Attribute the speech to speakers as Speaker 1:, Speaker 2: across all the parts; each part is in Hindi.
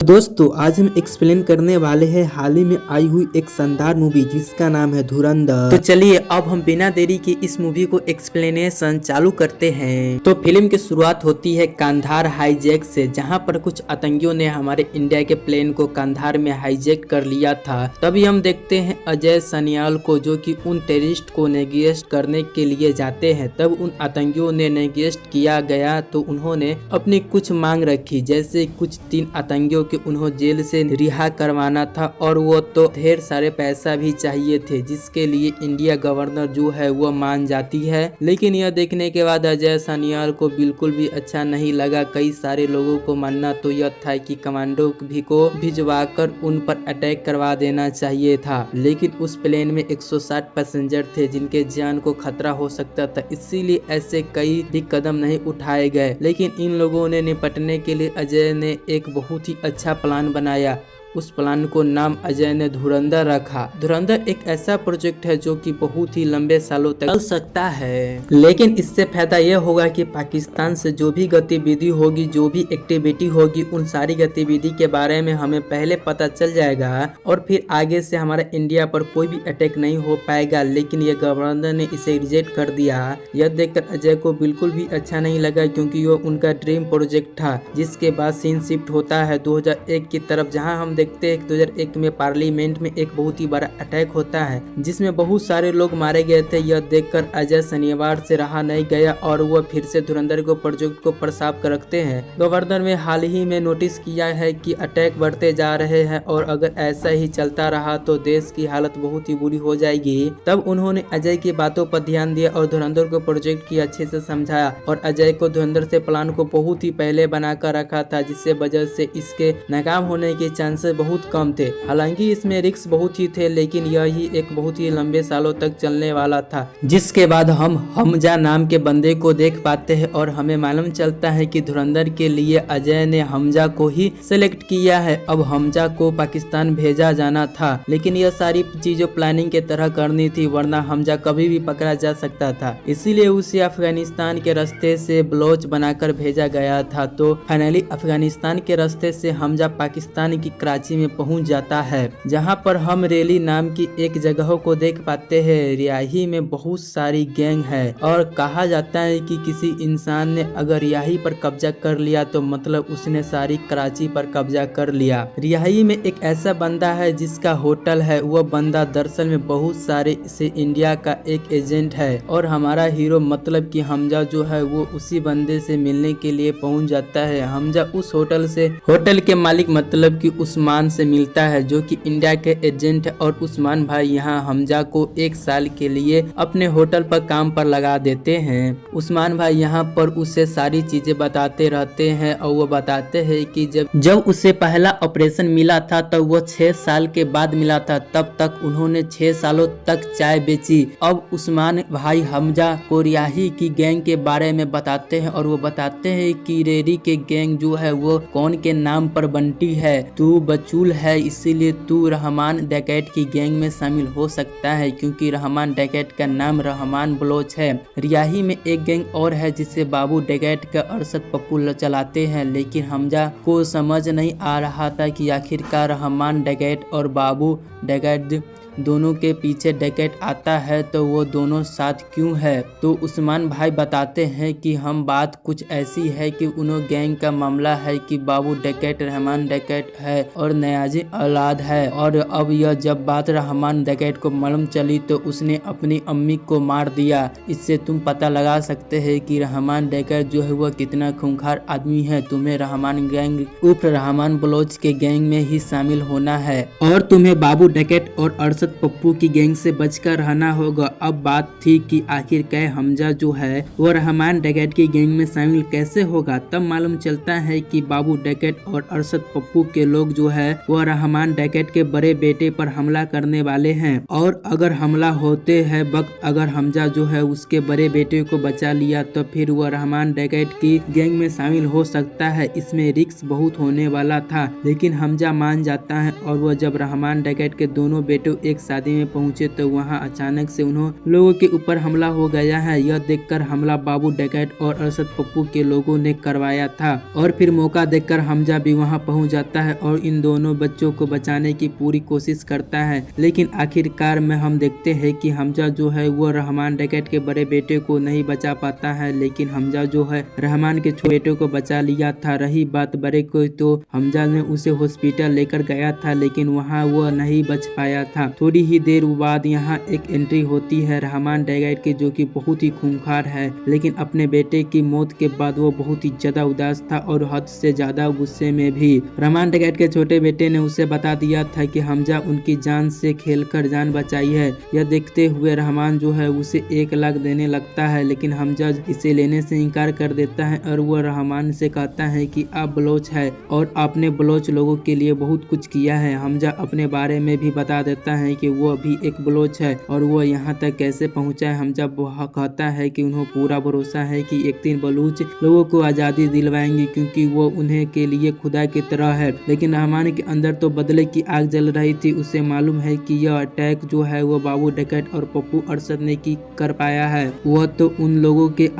Speaker 1: दोस्तों आज हम एक्सप्लेन करने वाले हैं हाल ही में आई हुई एक शानदार मूवी जिसका नाम है धुरंधर। तो चलिए अब हम बिना देरी के इस मूवी को एक्सप्लेनेशन चालू करते हैं। तो फिल्म की शुरुआत होती है कांधार हाईजैक से, जहां पर कुछ आतंकियों ने हमारे इंडिया के प्लेन को कांधार में हाईजैक कर लिया था। तभी हम देखते हैं अजय सनियाल को, जो कि उन टेररिस्ट को नेगेस्ट करने के लिए जाते हैं। तब उन आतंकियों ने नेगेस्ट किया गया तो उन्होंने अपनी कुछ मांग रखी, जैसे कुछ 3 आतंकियों कि उन्हें जेल से रिहा करवाना था और वो तो ढेर सारे पैसा भी चाहिए थे, जिसके लिए इंडिया गवर्नर जो है वो मान जाती है। लेकिन यह देखने के बाद अजय सनियाल को बिल्कुल भी अच्छा नहीं लगा। कई सारे लोगों को मानना तो यह था कि कमांडो भी को भिजवाकर उन पर अटैक करवा देना चाहिए था, लेकिन उस प्लेन में 160 पैसेंजर थे जिनके जान को खतरा हो सकता था, इसीलिए ऐसे कई भी कदम नहीं उठाए गए। लेकिन इन लोगों ने निपटने के लिए अजय ने एक बहुत ही अच्छा प्लान बनाया। उस प्लान को नाम अजय ने धुरंधर रखा। धुरंधर एक ऐसा प्रोजेक्ट है जो कि बहुत ही लंबे सालों तक चल सकता है, लेकिन इससे फायदा यह होगा कि पाकिस्तान से जो भी गतिविधि होगी, जो भी एक्टिविटी होगी, उन सारी गतिविधि के बारे में हमें पहले पता चल जाएगा और फिर आगे से हमारा इंडिया पर कोई भी अटैक नहीं हो पाएगा। लेकिन यह गवर्नर ने इसे रिजेक्ट कर दिया। यह देखकर अजय को बिल्कुल भी अच्छा नहीं लगा, क्योंकि यह उनका ड्रीम प्रोजेक्ट था। जिसके बाद सीन शिफ्ट होता है 2001 की तरफ, जहां हम देखते हैं 2001 में पार्लियामेंट में एक बहुत ही बड़ा अटैक होता है जिसमें बहुत सारे लोग मारे गए थे। यह देखकर अजय शनिवार से रहा नहीं गया और वह फिर से धुरंधर को प्रोजेक्ट को प्रस्ताव कर रखते हैं। गवर्नर ने हाल ही में नोटिस किया है कि अटैक बढ़ते जा रहे हैं और अगर ऐसा ही चलता रहा तो देश की हालत बहुत ही बुरी हो जाएगी। तब उन्होंने अजय की बातों पर ध्यान दिया और धुरंधर को प्रोजेक्ट की अच्छे से समझाया और अजय को धुरंधर से प्लान को बहुत ही पहले बनाकर रखा था, जिससे वजह से इसके नाकाम होने के चांसेस बहुत कम थे। हालांकि इसमें रिस्क बहुत ही थे, लेकिन यह ही एक बहुत ही लंबे सालों तक चलने वाला था। जिसके बाद हम हमजा नाम के बंदे को देख पाते हैं और हमें मालूम चलता है कि धुरंधर के लिए अजय ने हमजा को ही सिलेक्ट किया है। अब हमजा को पाकिस्तान भेजा जाना था, लेकिन यह सारी चीजों प्लानिंग के तरह करनी थी, वरना हमजा कभी भी पकड़ा जा सकता था। इसीलिए उसे अफगानिस्तान के रास्ते से बलोच बनाकर भेजा गया था। तो फाइनली अफगानिस्तान के रास्ते से हमजा पाकिस्तान की कराची में पहुंच जाता है, जहां पर हम रेली नाम की एक जगह को देख पाते हैं। रियाही में बहुत सारी गैंग है और कहा जाता है कि किसी इंसान ने अगर रियाही पर कब्जा कर लिया तो मतलब उसने सारी कराची पर कब्जा कर लिया। रियाही में एक ऐसा बंदा है जिसका होटल है। वह बंदा दरअसल में बहुत सारे से इंडिया का एक एजेंट है और हमारा हीरो मतलब कि हमजा जो है वो उसी बंदे से मिलने के लिए पहुंच जाता है। हमजा उस होटल के मालिक मतलब कि उस्मान से मिलता है, जो कि इंडिया के एजेंट है। और उस्मान भाई यहाँ हमजा को 1 साल के लिए अपने होटल पर काम पर लगा देते हैं। उस्मान भाई यहाँ पर उसे सारी चीजें बताते रहते हैं और वो बताते हैं कि जब उसे पहला ऑपरेशन मिला था तब वो 6 साल के बाद मिला था। तब तक उन्होंने 6 सालों तक चाय बेची। अब उस्मान भाई हमजा को रियाही की गैंग के बारे में बताते हैं और वो बताते हैं कि रेडी के गैंग जो है वो कौन के नाम पर बनती है। तू बचूल है, इसीलिए तू रहमान डकैत की गैंग में शामिल हो सकता है, क्योंकि रहमान डकैत का नाम रहमान बलोच है। रियाही में एक गैंग और है जिसे बाबू डकैत का अरशद पप्पू चलाते हैं, लेकिन हमजा को समझ नहीं आ रहा था कि आखिरकार रहमान डकैत और बाबू डकैत दोनों के पीछे डकैत आता है तो वो दोनों साथ क्यों है। तो उस्मान भाई बताते हैं कि हम बात कुछ ऐसी है कि उन्होंने गैंग का मामला है कि बाबू डकैत रहमान डकैत है और नयाजी औलाद है। और अब यह जब बात रहमान डकैत को मालूम चली तो उसने अपनी अम्मी को मार दिया। इससे तुम पता लगा सकते हैं कि रहमान डकैत जो है वह कितना खूंखार आदमी है। तुम्हें रहमान गैंग उर्फ रहमान बलोच के गैंग में ही शामिल होना है और तुम्हें बाबू डकैत और अरशद पप्पू की गैंग से बचकर रहना होगा। अब बात थी कि आखिर कै हमजा जो है वो रहमान डकैत की गैंग में शामिल कैसे होगा। तब मालूम चलता है कि बाबू डकैत और अरशद पप्पू के लोग जो है वो रहमान डकैत के बड़े बेटे पर हमला करने वाले हैं और अगर हमला होते हैं वक्त अगर हमजा जो है उसके बड़े बेटे को बचा लिया तो फिर वह रहमान डकैत की गैंग में शामिल हो सकता है। इसमें रिस्क बहुत होने वाला था, लेकिन हमजा मान जाता है और वह जब रहमान डकैत के दोनों बेटों एक शादी में पहुंचे तो वहां अचानक से उन्हों लोगों के ऊपर हमला हो गया है। यह देखकर हमला बाबू डकैत और अरशद पप्पू के लोगों ने करवाया था और फिर मौका देखकर हमजा भी वहां पहुंच जाता है और इन दोनों बच्चों को बचाने की पूरी कोशिश करता है। लेकिन आखिरकार में हम देखते हैं कि हमजा जो है वो रहमान डकैत के बड़े बेटे को नहीं बचा पाता है, लेकिन हमजा जो है रहमान के छोटे बेटे को बचा लिया था। रही बात बड़े को, तो हमजा ने उसे हॉस्पिटल लेकर गया था लेकिन वहाँ वो नहीं बच पाया था। थोड़ी ही देर बाद यहाँ एक एंट्री होती है रहमान डकैत की, जो कि बहुत ही खूंखार है, लेकिन अपने बेटे की मौत के बाद वो बहुत ही ज्यादा उदास था और हद से ज्यादा गुस्से में भी। रहमान डकैत के छोटे बेटे ने उसे बता दिया था कि हमजा उनकी जान से खेलकर जान बचाई है। यह देखते हुए रहमान जो है उसे 1 लाख देने लगता है, लेकिन हमजा इसे लेने से इनकार कर देता है और वो रहमान से कहता है कि आप बलोच है और आपने बलोच लोगों के लिए बहुत कुछ किया है। हमजा अपने बारे में भी बता देता है कि वो भी एक बलोच है और वो यहाँ तक कैसे पहुँचा है। हमजा कहता है कि उन्हें पूरा भरोसा है कि एक दिन बलूच लोगों को आज़ादी दिलवाएंगे क्योंकि वो उन्हें के लिए खुदा की तरह है। लेकिन रहमान के अंदर तो बदले की आग जल रही थी। उसे मालूम है कि यह अटैक जो है वो बाबू डकैत और पप्पू अरशद ने की कर पाया है। वह तो उन लोगों के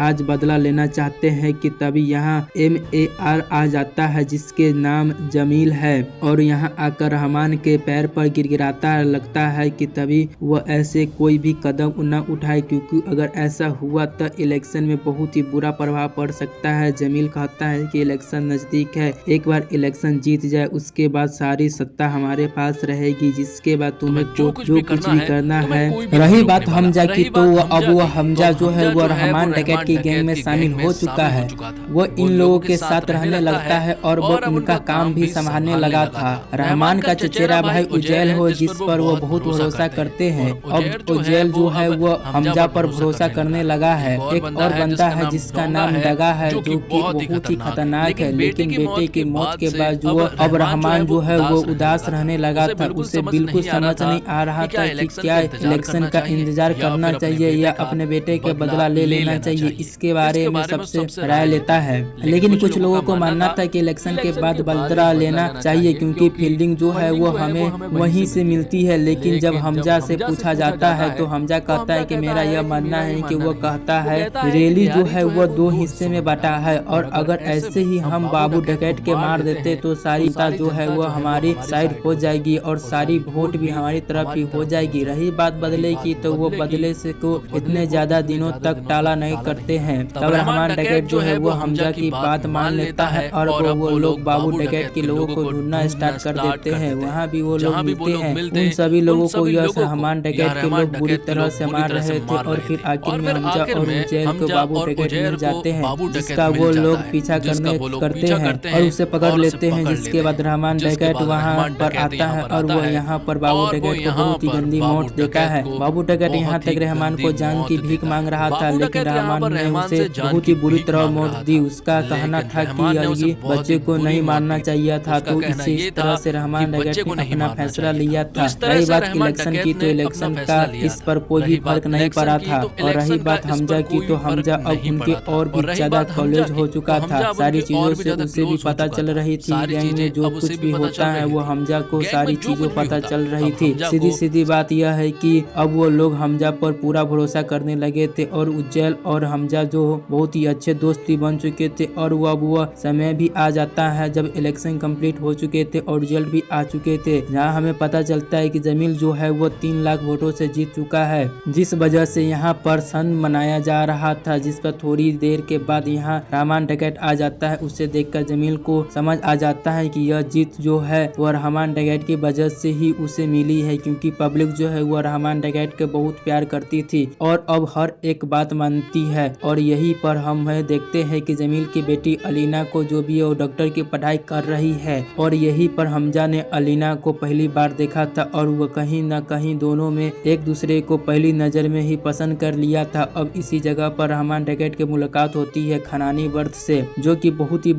Speaker 1: आज बदला लेना चाहते हैं कि तभी यहाँ MAR आ जाता है जिसके नाम जमील है और यहाँ आकर रहमान के पैर पर गिड़गिड़ाता लगता है कि तभी वह ऐसे कोई भी कदम न उठाए क्योंकि अगर ऐसा हुआ तो इलेक्शन में बहुत ही बुरा प्रभाव पड़ सकता है। जमील कहता है कि इलेक्शन नजदीक है, एक बार इलेक्शन जीत जाए उसके बाद सारी सत्ता हमारे पास रहेगी, जिसके बाद तुम्हें जो कुछ भी करना है। रही बात हमजा की, तो अब वो हमजा जो है वो रहमान डकैत की गैंग में शामिल हो चुका है। वो इन लोगों के साथ रहने लगता है और वो उनका काम भी संभालने लगा था। रहमान का चचेरा भाई उजैल हो जिस पर वो बहुत भरोसा करते हैं, अब उजैल जो है वो हमजा पर भरोसा करने लगा है। एक और बंदा है जिसका नाम दगा है जो कि बहुत ही खतरनाक है, लेकिन बेटे की मौत के बाद जो अब रहमान जो है वो उदास रहने लगा था। उसे बिल्कुल समझ नहीं आ रहा था कि क्या इलेक्शन का इंतजार करना चाहिए या अपने बेटे के बदला ले लेना चाहिए। इसके बारे में सबसे राय लेता है, लेकिन कुछ लोगों को मानना था कि इलेक्शन के बाद बदला लेना चाहिए क्योंकि फील्डिंग जो है वो हमें वहीं से मिलती है। लेकिन जब हमजा से पूछा जाता है तो हमजा कहता है कि मेरा यह मानना है कि वो कहता है रैली जो है वो 2 हिस्से में बटा है और अगर ऐसे ही हम बाबू डकैत के मार देते तो सारी जो है वो हमारी साइड हो जाएगी और सारी वोट भी हमारी तरफ ही हो जाएगी। रही बात बदले की, तो वो बदले से को इतने ज्यादा दिनों तक टाला नहीं करते हैं। तब रहमान डकैत जो है वो हमजा की बात मान लेता है और वो लोग बाबू डकैत के लोगों को ढूंढना स्टार्ट कर देते हैं। वहाँ भी वो लोग मिलते हैं। उन सभी लोगों को यह रहमान डकैत के लोग बुरी तरह से मार रहे थे और फिर आखिर में हमजा और उजैल को बाबू डकैत मिल जाते हैं, जिसका वो लोग पीछा करते हैं और उसे पकड़ लेते हैं। जिसके बाद रहमान डकैत वहाँ पर आता है और वो यहाँ पर बाबू डकैत को बहुत ही गंदी मौत देता है। बाबू डकैत यहाँ तक रहमान को जान की भीख मांग रहा था, लेकिन रहमान ने उसे बहुत ही बुरी तरह मौत दी। उसका कहना था कि ये बच्चे को नहीं मारना चाहिए था, तो इस तरह से रहमान डकैत ने अपना फैसला लिया था। रही बात इलेक्शन की, तो इलेक्शन का इस पर कोई भी फर्क नहीं पड़ा था। और रही बात हमजा की, तो हमजा अब उनके और भी ज्यादा कॉलेज हो चुका था। सारी चीजों से उसे भी पता चल रही थी, गैंग में जो कुछ भी होता है वो हमजा को सारी चीजों पता चल रही थी। सीधी बात यह है कि अब वो लोग हमजा पर पूरा भरोसा करने लगे थे और उज्जैल और हमजा जो बहुत ही अच्छे दोस्ती बन चुके थे। और वो अब वह समय भी आ जाता है जब इलेक्शन कंप्लीट हो चुके थे और रिजल्ट भी आ चुके थे, जहाँ हमें पता चलता है कि जमील जो है वो 3 लाख वोटों से जीत चुका है, जिस वजह से यहाँ पर सन मनाया जा रहा था। जिस पर थोड़ी देर के बाद यहाँ रहमान डकैत आ जाता है। उसे देखकर जमील को समझ आ जाता है कि यह जीत जो है वह रहमान डकैत की वजह से ही उसे मिली है, क्योंकि पब्लिक जो है वह रहमान डकैत के बहुत प्यार करती थी और अब हर एक बात मानती है। और यही पर हम देखते हैं कि जमील की बेटी अलीना को जो भी वो डॉक्टर की पढ़ाई कर रही है और यही पर हमजा ने अलीना को पहली बार देखा था और वह कहीं न कहीं दोनों में एक दूसरे को पहली नजर में ही पसंद कर लिया था। अब इसी जगह पर रहमान डकैत की मुलाकात होती है खनानी वर्थ से, जो कि बहुत ही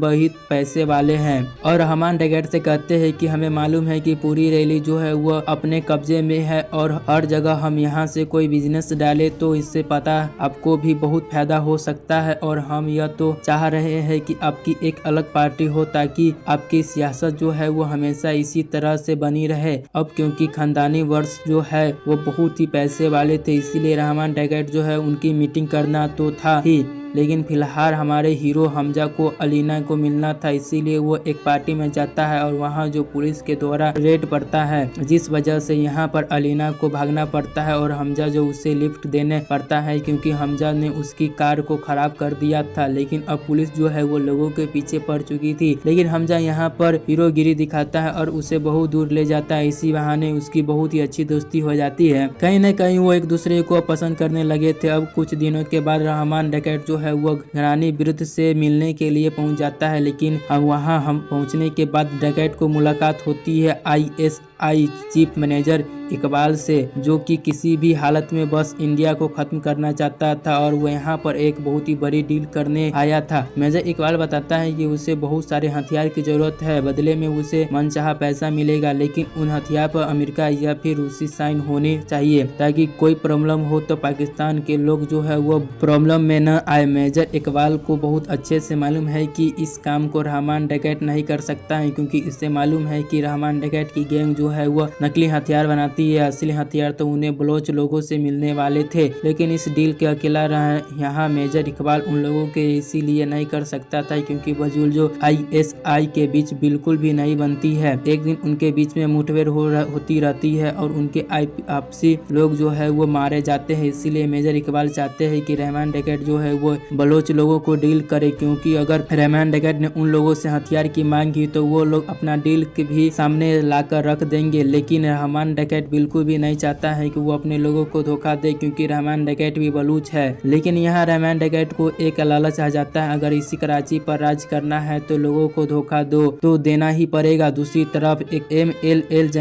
Speaker 1: पैसे वाले हैं और रहमान डकैत से कहते हैं कि हमें मालूम है कि पूरी रैली जो है वह अपने कब्जे में है और हर जगह हम यहाँ से कोई बिजनेस डाले तो इससे पता आपको भी बहुत फायदा हो सकता है और हम यह तो चाह रहे हैं कि आपकी एक अलग पार्टी हो ताकि आपकी सियासत जो है वो हमेशा इसी तरह से बनी बनी रहे। अब क्योंकि खानदानी वर्ष जो है वो बहुत ही पैसे वाले थे, इसीलिए रहमान डकैत जो है उनकी मीटिंग करना तो था ही, लेकिन फिलहाल हमारे हीरो हमजा को अलीना को मिलना था, इसीलिए वो एक पार्टी में जाता है और वहाँ जो पुलिस के द्वारा रेड पड़ता है, जिस वजह से यहाँ पर अलीना को भागना पड़ता है और हमजा जो उसे लिफ्ट देने पड़ता है क्योंकि हमजा ने उसकी कार को खराब कर दिया था। लेकिन अब पुलिस जो है वो लोगों के पीछे पड़ चुकी थी, लेकिन हमजा यहाँ पर हीरोगिरी दिखाता है और उसे बहुत दूर ले जाता है। इसी बहाने उसकी बहुत ही अच्छी दोस्ती हो जाती है। कहीं न कहीं वो एक दूसरे को पसंद करने लगे थे। अब कुछ दिनों के बाद रहमान डकैत जो है वो घरानी बिरुद से मिलने के लिए पहुंच जाता है, लेकिन अब वहां हम पहुंचने के बाद डकैत को मुलाकात होती है ISI चीफ मैनेजर इकबाल से, जो कि किसी भी हालत में बस इंडिया को खत्म करना चाहता था और वो यहाँ पर एक बहुत ही बड़ी डील करने आया था। मेजर इकबाल बताता है कि उसे बहुत सारे हथियार की जरूरत है, बदले में उसे मनचाहा पैसा मिलेगा, लेकिन उन हथियार पर अमेरिका या फिर रूसी साइन होने चाहिए ताकि कोई प्रॉब्लम हो तो पाकिस्तान के लोग जो है वो प्रॉब्लम में न आए। मेजर इकबाल को बहुत अच्छे से मालूम है कि इस काम को रहमान डकैत नहीं कर सकता है, क्योंकि इससे मालूम है कि रहमान डकैत की गैंग जो है वो नकली हथियार बनाती है, असली हथियार तो उन्हें बलोच लोगों से मिलने वाले थे। लेकिन इस डील के अकेला यहाँ मेजर इकबाल उन लोगों के इसीलिए नहीं कर सकता था क्योंकि बजूल जो ISI के बीच बिल्कुल भी नहीं बनती है। एक दिन उनके बीच में मुठभेड़ होती रहती है और उनके आपसी लोग जो है वो मारे जाते हैं। इसीलिए मेजर इकबाल चाहते हैं कि रहमान डकैत जो है वो बलोच लोगों को डील करे, क्योंकि अगर रहमान डकैत ने उन लोगों से हथियार की मांग की तो वो लोग अपना डील के भी सामने लाकर रख देंगे। लेकिन रहमान डकैत बिल्कुल भी नहीं चाहता है कि वो अपने लोगों को धोखा दे, क्योंकि रहमान डकैत भी बलूच है। लेकिन यहाँ रहमान डकैत को एक लालच आ जाता है, अगर इसी कराची पर राज करना है तो लोगों को धोखा दो तो देना ही पड़ेगा। दूसरी तरफ एक MLL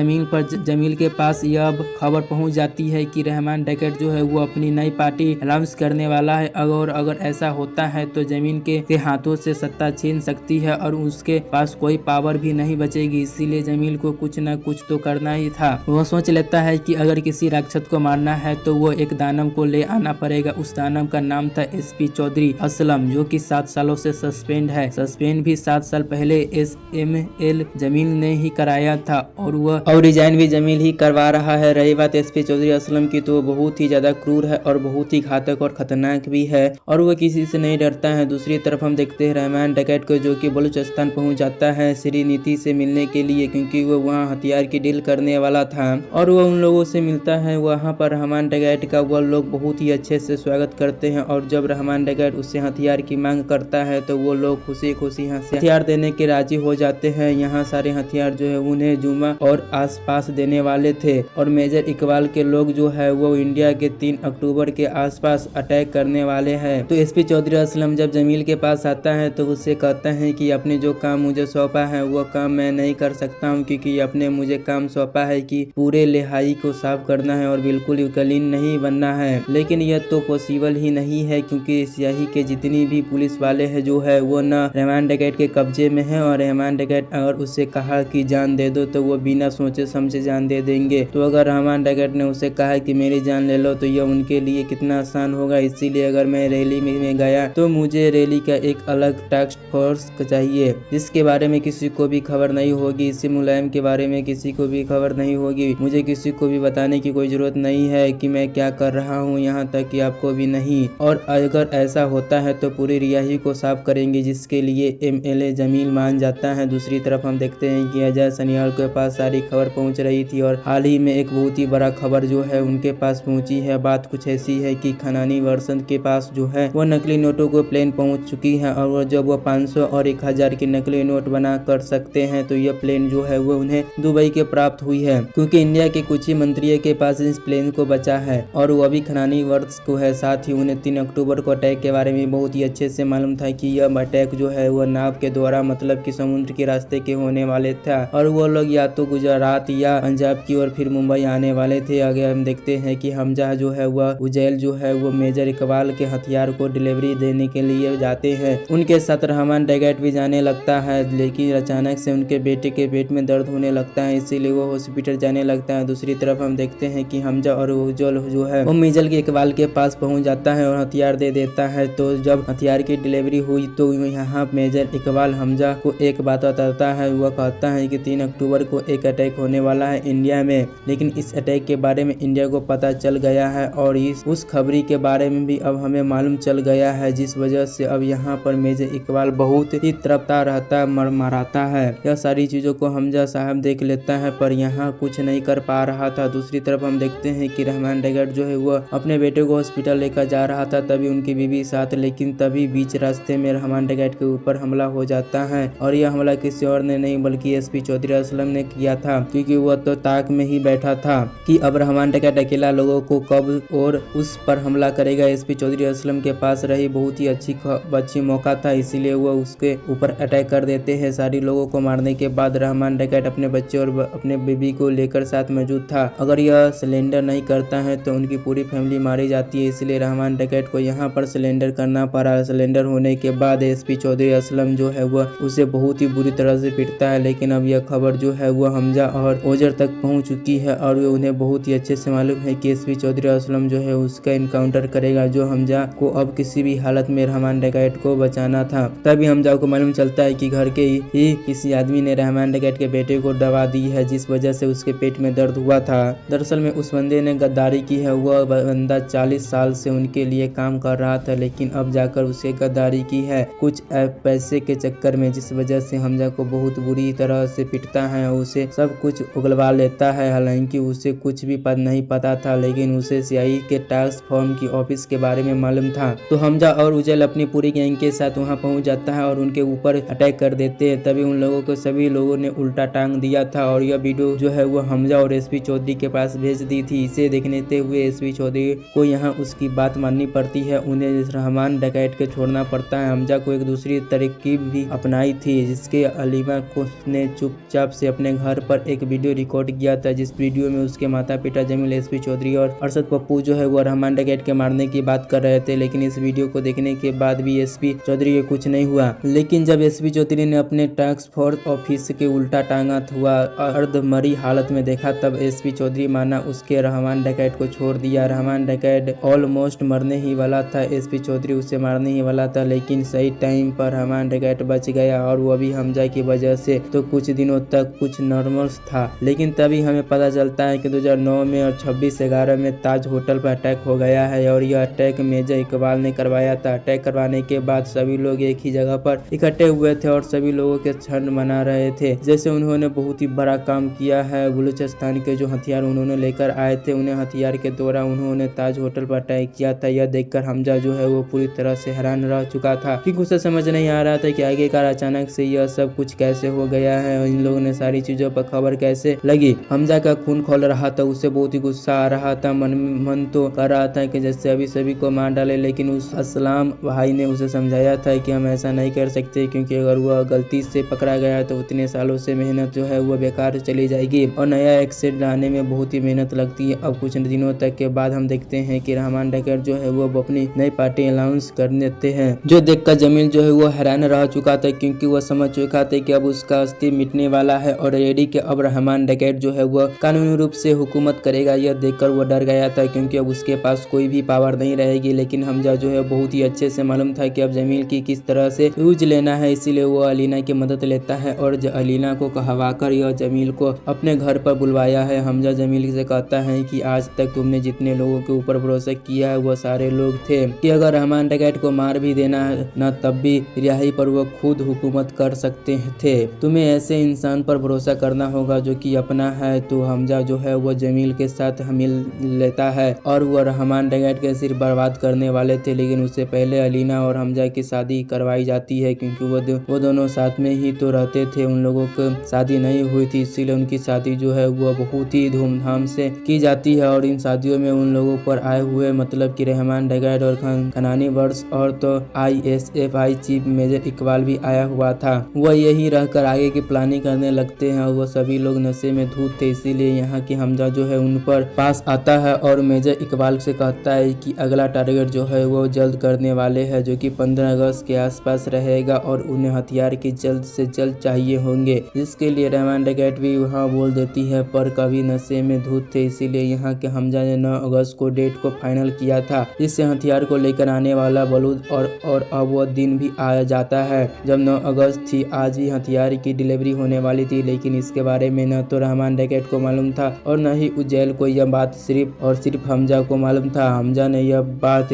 Speaker 1: जमील के पास यह खबर पहुंच जाती है कि रहमान डकैत जो है वो अपनी नई पार्टी अनाउंस करने वाला है और अगर ऐसा होता है तो जमीन के हाथों से सत्ता छीन सकती है और उसके पास कोई पावर भी नहीं बचेगी। इसीलिए जमील को कुछ न कुछ तो करना ही था। वो सोच लेता है कि अगर किसी राक्षस को मारना है तो वो एक दानव को ले आना पड़ेगा। उस दानव का नाम था SP चौधरी असलम, जो कि 7 सालों से सस्पेंड है। सस्पेंड भी 7 साल पहले SML जमील ने ही कराया था और रिजाइन भी जमील ही करवा रहा है। रही बात SP चौधरी असलम की, तो वो बहुत ही ज्यादा क्रूर है और बहुत ही घातक और खतरनाक भी है और वो किसी से नहीं डरता है। दूसरी तरफ हम देखते हैं रहमान डकैत को, जो कि बलूचिस्तान पहुंच जाता है श्रीनीति से मिलने के लिए, क्योंकि वो वहाँ हथियार की डील करने वाला था और वो उन लोगों से मिलता है। वहाँ पर रहमान डकैत का वो लोग बहुत ही अच्छे से स्वागत करते हैं और जब रहमान डकैत उससे हथियार की मांग करता है तो वो लोग खुशी खुशी हथियार देने के राजी हो जाते हैं। यहाँ सारे हथियार जो है उन्हें जुमा और आसपास देने वाले थे और मेजर इकबाल के लोग जो है वो इंडिया के 3 अक्टूबर के आसपास अटैक करने वाले हैं। तो SP चौधरी असलम जब जमील के पास आता है तो उससे कहता है कि आपने जो काम मुझे सौंपा है वो काम मैं नहीं कर सकता हूँ, क्योंकि आपने मुझे काम सौंपा है कि पूरे लिहाई को साफ करना है और बिल्कुल क्लीन नहीं बनना है। लेकिन यह तो पॉसिबल ही नहीं है, क्योंकि सियाही के जितनी भी पुलिस वाले हैं जो है वो न रहमान डकैत के कब्जे में है और रहमान डकैत अगर उससे कहा कि जान दे दो तो वो बिना सोचे समझे जान दे देंगे। तो अगर रहमान डकैत ने उसे कहा कि मेरी जान ले लो तो यह उनके लिए कितना आसान होगा। इसीलिए अगर मैं रैली में गया तो मुझे रैली का एक अलग टास्क फोर्स चाहिए जिसके बारे में किसी को भी खबर नहीं होगी। इसी मुलायम के बारे में किसी को भी खबर नहीं होगी। मुझे किसी को भी बताने की कोई जरूरत नहीं है कि मैं क्या कर रहा हूँ, यहाँ तक कि आपको भी नहीं। और अगर ऐसा होता है तो पूरी रियाही को साफ करेंगे, जिसके लिए MLA जमील मान जाता है। दूसरी तरफ हम देखते हैं कि अजय सनियाल के पास सारी खबर पहुँच रही थी और हाल ही में एक बहुत ही बड़ा खबर जो है उनके पास पहुँची है। बात कुछ ऐसी है कि खनानी वर्सन के पास जो है वो नकली नोटों को प्लेन पहुँच चुकी है और जब वो 500 और 1000 के नकली नोट बना कर सकते हैं तो यह प्लेन जो है वो उन्हें दुबई के प्राप्त हुई है, क्योंकि इंडिया के कुछ ही मंत्रियों के पास इस प्लेन को बचा है और वो अभी खनानी वर्ष को है। साथ ही उन्हें 3 अक्टूबर को अटैक के बारे में बहुत ही अच्छे से मालूम था कि यह अटैक जो है वो नाव के द्वारा मतलब कि समुद्र के रास्ते के होने वाले था और वो लोग या तो गुजरात या पंजाब की और फिर मुंबई आने वाले थे। आगे हम देखते हैं कि हमजा जो है वह उजैल जो है वो मेजर इकबाल के हथियार को डिलीवरी देने के लिए जाते हैं। उनके साथ रहमान डकैत भी जाने लगता है, लेकिन अचानक से उनके बेटे के पेट में दर्द होने लगता है। इसीलिए वो हॉस्पिटल जाने लगता है। दूसरी तरफ हम देखते हैं कि हमजा और उज्जवल जो है वो मेजर के इकबाल के पास पहुंच जाता है और हथियार दे देता है। तो जब हथियार की डिलीवरी हुई तो यहाँ मेजर इकबाल हमजा को एक बात बताता है। वह कहता है कि 3 अक्टूबर को एक अटैक होने वाला है इंडिया में, लेकिन इस अटैक के बारे में इंडिया को पता चल गया है और उस खबरी के बारे में भी अब हमें मालूम चल गया है, जिस वजह से अब यहाँ पर मेजर इकबाल बहुत ही तड़पता रहता मराता है। यह सारी चीजों को हमजा साहब देख लेता है पर यहाँ कुछ नहीं कर पा रहा था। दूसरी तरफ हम देखते हैं कि रहमान डैगेट जो है वह अपने बेटे को हॉस्पिटल लेकर जा रहा था, तभी उनकी बीवी साथ, लेकिन तभी बीच रास्ते में रहमान डैगेट के ऊपर हमला हो जाता है और यह हमला किसी और ने नहीं बल्कि एसपी चौधरी असलम ने किया था, क्योंकि वह तो ताक में ही बैठा था कि अब रहमान डैगेट अकेला लोगों को कब और उस पर हमला करेगा। एसपी चौधरी असलम के पास रही बहुत ही अच्छी मौका था, इसीलिए वह उसके ऊपर अटैक कर देते हैं। सारी लोगों को मारने के बाद रहमान डैगेट अपने बच्चे और अपने बेबी को लेकर साथ मौजूद था। अगर यह सिलेंडर नहीं करता है तो उनकी पूरी फैमिली मारी जाती है, इसलिए रहमान डैगेट को यहाँ पर सिलेंडर करना पड़ा। सिलेंडर होने के बाद एसपी चौधरी असलम जो है वह उसे बहुत ही बुरी तरह से पीटता है, लेकिन अब यह खबर जो है वह हमजा और ओजर तक पहुँच चुकी है और उन्हें बहुत ही अच्छे से मालूम है कि एसपी चौधरी असलम जो है उसका इनकाउंटर करेगा, जो हमजा को अब किसी भी हालत में रहमान डैगेट को बचाना था। तभी हमजा को मालूम चलता है कि घर के ही किसी आदमी ने रहमान डैगेट के बेटे को दवा दी है, जिस वजह से उसके पेट में दर्द हुआ था। दरअसल में उस बंदे ने गद्दारी की है। वह बंदा 40 साल से उनके लिए काम कर रहा था, लेकिन अब जाकर उसे गद्दारी की है कुछ पैसे के चक्कर में, जिस वजह से हमजा को बहुत बुरी तरह से पिटता है और उसे सब कुछ उगलवा लेता है। हालांकि उसे कुछ भी नहीं पता था, लेकिन उसे सीआईए के टास्क फोर्स की ऑफिस के बारे में मालूम था। तो हमजा और उज्जवल अपनी पूरी गैंग के साथ वहां पहुंच जाता है और उनके ऊपर अटैक कर देते हैं। तभी उन लोगों को सभी लोगों ने उल्टा टांग दिया था और यह वीडियो जो है वो हमजा और एसपी चौधरी के पास भेज दी थी। इसे देखने हुए एसपी चौधरी को यहाँ उसकी बात माननी पड़ती है, उन्हें रहमान डैगेट के छोड़ना पड़ता है। हमजा को एक दूसरी तरकीब भी अपनाई थी, जिसके अलीमा को ने चुपचाप से अपने घर पर एक वीडियो रिकॉर्ड किया था, जिस वीडियो में उसके माता पिता जमील, एसपी चौधरी और अरशद पप्पू जो है वो रहमान डैगेट के मारने की बात कर रहे थे। लेकिन इस वीडियो को देखने के बाद भी एसपी चौधरी को कुछ नहीं हुआ, लेकिन जब एसपी चौधरी ने अपने टास्क फोर्स ऑफिस के उल्टा टांगा हुआ अर्धमरी हालत में देखा, तब एसपी चौधरी माना उसके रहमान डैगेट को छोड़ दिया। रहमान डैगेट ऑलमोस्ट मरने ही वाला था, एसपी चौधरी उसे मारने ही वाला था, लेकिन सही टाइम पर रहमान डैगेट बच गया और वो भी हमजा की वजह से तो कुछ दिनों तक कुछ नॉर्मल था। लेकिन तभी हमें पता चलता है कि 2009 में और 26/11 में ताज होटल पर अटैक हो गया है और यह अटैक मेजर इकबाल ने करवाया था। अटैक करवाने के बाद सभी लोग एक ही जगह पर इकट्ठे हुए थे और सभी लोगों के क्षण मना रहे थे, जैसे उन्होंने बहुत ही बड़ा काम किया है। बलूचिस्तान के जो हथियार उन्होंने लेकर आए थे, उन्हें हथियार के द्वारा उन्होंने ताज होटल पर अटैक किया था। यह देखकर हमजा जो है वो पूरी तरह से हैरान रह चुका था, क्योंकि उसे समझ नहीं आ रहा था कि आगेकार अचानक से यह सब कुछ कैसे हो गया है और इन लोगों ने सारी चीजों पर खबर कैसे लगी। हमजा का खून खोल रहा था, उसे बहुत ही गुस्सा आ रहा था, मन तो कर रहा था कि जैसे अभी सभी को मार डाले, लेकिन उस असलाम भाई ने उसे समझाया था कि हम ऐसा नहीं कर सकते, क्योंकि अगर वह गलती से पकड़ा गया तो उतने सालों से मेहनत जो है वो बेकार चली जाएगी और नया एक्सेट लाने में बहुत ही मेहनत लगती है। अब कुछ दिनों तक के बाद हम देखते हैं कि रहमान डैगेट जो है वो अपनी नई पार्टी अनाउंस कर देते हैं, जो देखकर जमील जो है वो हैरान रह चुका था, क्योंकि वह समझ चुका था कि अब उसका अस्तित्व मिटने वाला है और रेडी के अब रहमान डैगेट जो है वह कानूनी रूप से हुकूमत करेगा। यह देखकर वो डर गया था, क्योंकि अब उसके पास कोई भी पावर नहीं रहेगी। लेकिन हमजा जो है बहुत ही अच्छे से मालूम था कि अब जमील की किस तरह से यूज लेना है, इसीलिए वो अलीना की मदद लेता है और अलीना को कहवाकर यह जमील को अपने घर पर बुलवाया है। हमजा जमील से कहता है कि आज तक तुमने जितने लोगों के ऊपर भरोसा किया है वो सारे लोग थे कि अगर रहमान डैगेट को मार भी देना है ना, तब भी रिहाई पर वो खुद हुकूमत कर सकते थे। तुम्हें ऐसे इंसान पर भरोसा करना होगा जो कि अपना है। तो हमजा जो है वो जमील के साथ मिल लेता है और वो रहमान डैगेट के सिर बर्बाद करने वाले थे, लेकिन उससे पहले अलीना और हमजा की शादी करवाई जाती है, क्योंकि वो दोनों साथ में ही तो रहते थे। उन लोगों की शादी नहीं हुई थी, इसीलिए उनकी शादी जो है वो बहुत ही धूमधाम से की जाती है और इन शादियों में उन लोगों पर आए हुए मतलब कि रहमान डैगेट और खनानी वर्ष और तो ISFI चीफ मेजर इकबाल भी आया हुआ था। वह यही रहकर आगे की प्लानिंग करने लगते हैं और वो सभी लोग नशे में धूत थे, इसीलिए यहाँ की हमजा जो है उन पर पास आता है और मेजर इकबाल से कहता है कि अगला टारगेट जो है वो जल्द करने वाले हैं, जो कि 15 अगस्त के आसपास रहेगा और उन्हें हथियार की जल्द से जल्द चाहिए होंगे, जिसके लिए रहमान डैगेट डकैत भी वहाँ बोल देती है, पर कभी नशे में धुत थे, इसीलिए यहाँ के हमजा ने 9 अगस्त को डेट को फाइनल किया था, जिससे हथियार को लेकर आने वाला बलूद और अब वो दिन भी आ जाता है जब 9 अगस्त थी। आज ही हथियार की डिलीवरी होने वाली थी, लेकिन इसके बारे में न तो रहमान डकैत को मालूम था और न ही उजैल को। यह बात सिर्फ हमजा को मालूम था। हमजा ने यह बात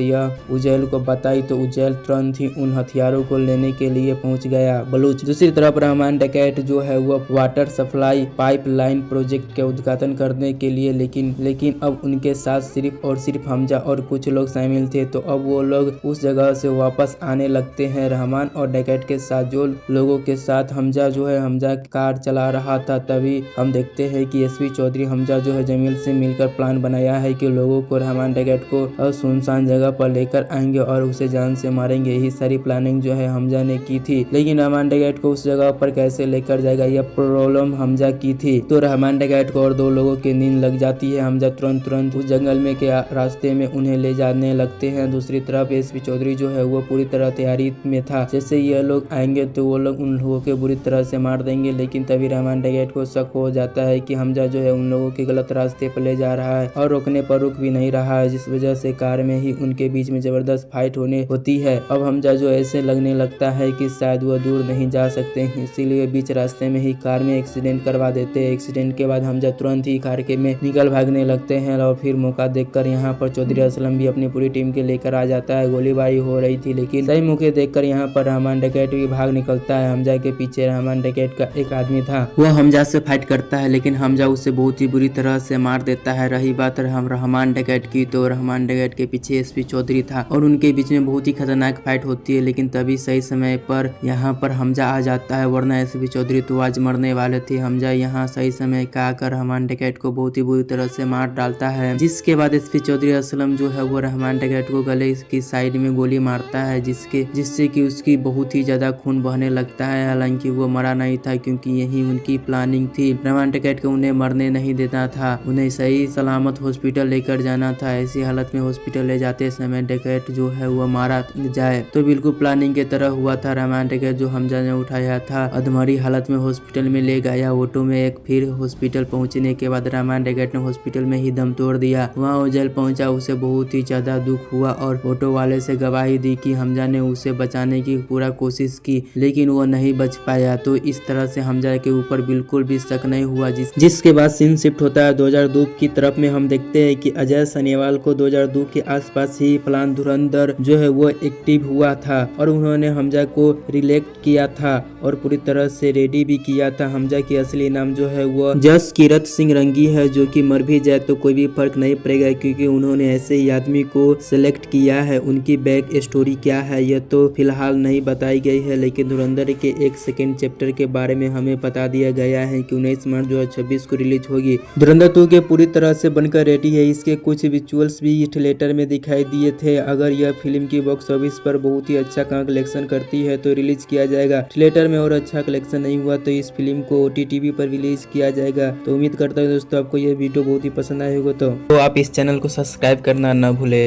Speaker 1: उजैल को बताई तो उजैल तुरंत ही उन हथियारों को लेने के लिए पहुंच गया बलूच। दूसरी तरफ रहमान डकैत जो है वह वाटर सप्लाई पाइपलाइन प्रोजेक्ट के उद्घाटन करने के लिए, लेकिन अब उनके साथ सिर्फ हमजा और कुछ लोग शामिल थे। तो अब वो लोग उस जगह से वापस आने लगते हैं रहमान और डकैत के साथ। जो लोगों के साथ हमजा कार चला रहा था, तभी हम देखते हैं कि एसपी चौधरी हमजा जो है जमील से मिलकर प्लान बनाया है कि लोगों को रहमान डकैत को सुनसान जगह पर लेकर आएंगे और उसे जान से मारेंगे। यही सारी प्लानिंग जो है हमजा ने की थी, लेकिन रहमान डकैत को उस जगह पर कैसे लेकर जाएगा, यह प्रॉब्लम हमजा की थी। तो रहमान डकैत को और 2 लोगों की नींद लग जाती है। हमजा तुरंत उस जंगल में के रास्ते में उन्हें ले जाने लगते हैं। दूसरी तरफ एसपी चौधरी जो है वो पूरी तरह तैयारी में था, जैसे ये लोग आएंगे तो वो लोग उन लोगों के बुरी तरह से मार देंगे। लेकिन तभी रहमान डकैत को शक हो जाता है कि हमजा जो है उन लोगों के गलत रास्ते पर ले जा रहा है और रोकने पर रुक भी नहीं रहा है, जिस वजह से कार में ही उनके बीच में जबरदस्त फाइट होती है। अब हमजा जो ऐसे लगने लगता है कि शायद वो दूर नहीं जा सकते, इसीलिए बीच रास्ते में ही कार में एक्सीडेंट करवा देते हैं। एक्सीडेंट के बाद हमजा तुरंत ही कार के में निकल भागने लगते हैं और फिर मौका देखकर यहाँ पर चौधरी असलम भी अपनी पूरी टीम के लेकर आ जाता है। गोलीबारी हो रही थी, लेकिन सही मौके देखकर यहाँ पर रहमान डकैत भी भाग निकलता है। हमजा के पीछे रहमान डकैत का एक आदमी था, वो हमजा से फाइट करता है, लेकिन हमजा उसे बहुत ही बुरी तरह से मार देता है। रही बात रहमान डकैत की, तो रहमान डकैत के पीछे एसपी चौधरी था और उनके बीच में बहुत ही खतरनाक फाइट होती है। लेकिन तभी सही समय पर यहाँ पर हमजा आ जाता है, वरना एसपी चौधरी तो आज मरने वाले थे। हमजा यहाँ सही समय का आकर रहमान डकैत को बहुत ही बुरी तरह से मार डालता है, जिसके बाद एसपी चौधरी असलम जो है वो रहमान डकैत को गले की साइड में गोली मारता है, जिससे कि उसकी बहुत ही ज्यादा खून बहने लगता है। हालांकि वो मरा नहीं था, क्योंकि यही उनकी प्लानिंग थी। रहमान डकैत को उन्हें मरने नहीं देना था, उन्हें सही सलामत हॉस्पिटल लेकर जाना था। ऐसी हालत में हॉस्पिटल ले जाते समय डकैत जो है वो मारा जाए, तो बिल्कुल प्लानिंग की तरह हुआ था। रहमान डकैत जो हमजा ने उठाया था अधमरी हालत में हॉस्पिटल में ले गया ऑटो में। फिर हॉस्पिटल पहुंचने के बाद रहमान डकैत ने हॉस्पिटल में ही दम तोड़ दिया। वहाँ उजैल पहुंचा, उसे बहुत ही ज्यादा दुख हुआ और ऑटो वाले से गवाही दी कि हमजा ने उसे बचाने की पूरा कोशिश की, लेकिन वो नहीं बच पाया। तो इस तरह से हमजा के ऊपर बिल्कुल भी शक नहीं हुआ। जिसके बाद सीन शिफ्ट होता है 2002 की तरफ में। हम देखते हैं कि अजय सनेवाल को 2002 के आसपास ही प्लान धुरंधर जो है वो एक्टिव हुआ था और उन्होंने हमजा को रिलेक्ट किया था और पूरी तरह से रेडी भी किया था। हमजा की असली नाम जो है वो जसकीरत सिंह रंगी है, जो कि मर भी जाए तो कोई भी फर्क नहीं पड़ेगा, क्योंकि उन्होंने ऐसे ही आदमी को सिलेक्ट किया है। उनकी बैक स्टोरी क्या है यह तो फिलहाल नहीं बताई गई है, लेकिन धुरंधर के एक सेकेंड चैप्टर के बारे में हमें बता दिया गया है कि 19 मार्च 2026 को रिलीज होगी। धुरंधर 2 के पूरी तरह से बनकर रेडी है। इसके कुछ विजुअल्स भी थिएटर में दिखाई दिए थे। अगर यह फिल्म की बॉक्स ऑफिस पर बहुत ही अच्छा कलेक्शन करती है तो रिलीज किया जाएगा। थिएटर में और अच्छा कलेक्शन नहीं हुआ तो इस फिल्म को OTT पर रिलीज किया जाएगा। तो उम्मीद करता हूँ दोस्तों आपको यह वीडियो बहुत ही पसंद आया होगा। तो आप इस चैनल को सब्सक्राइब करना ना भूले।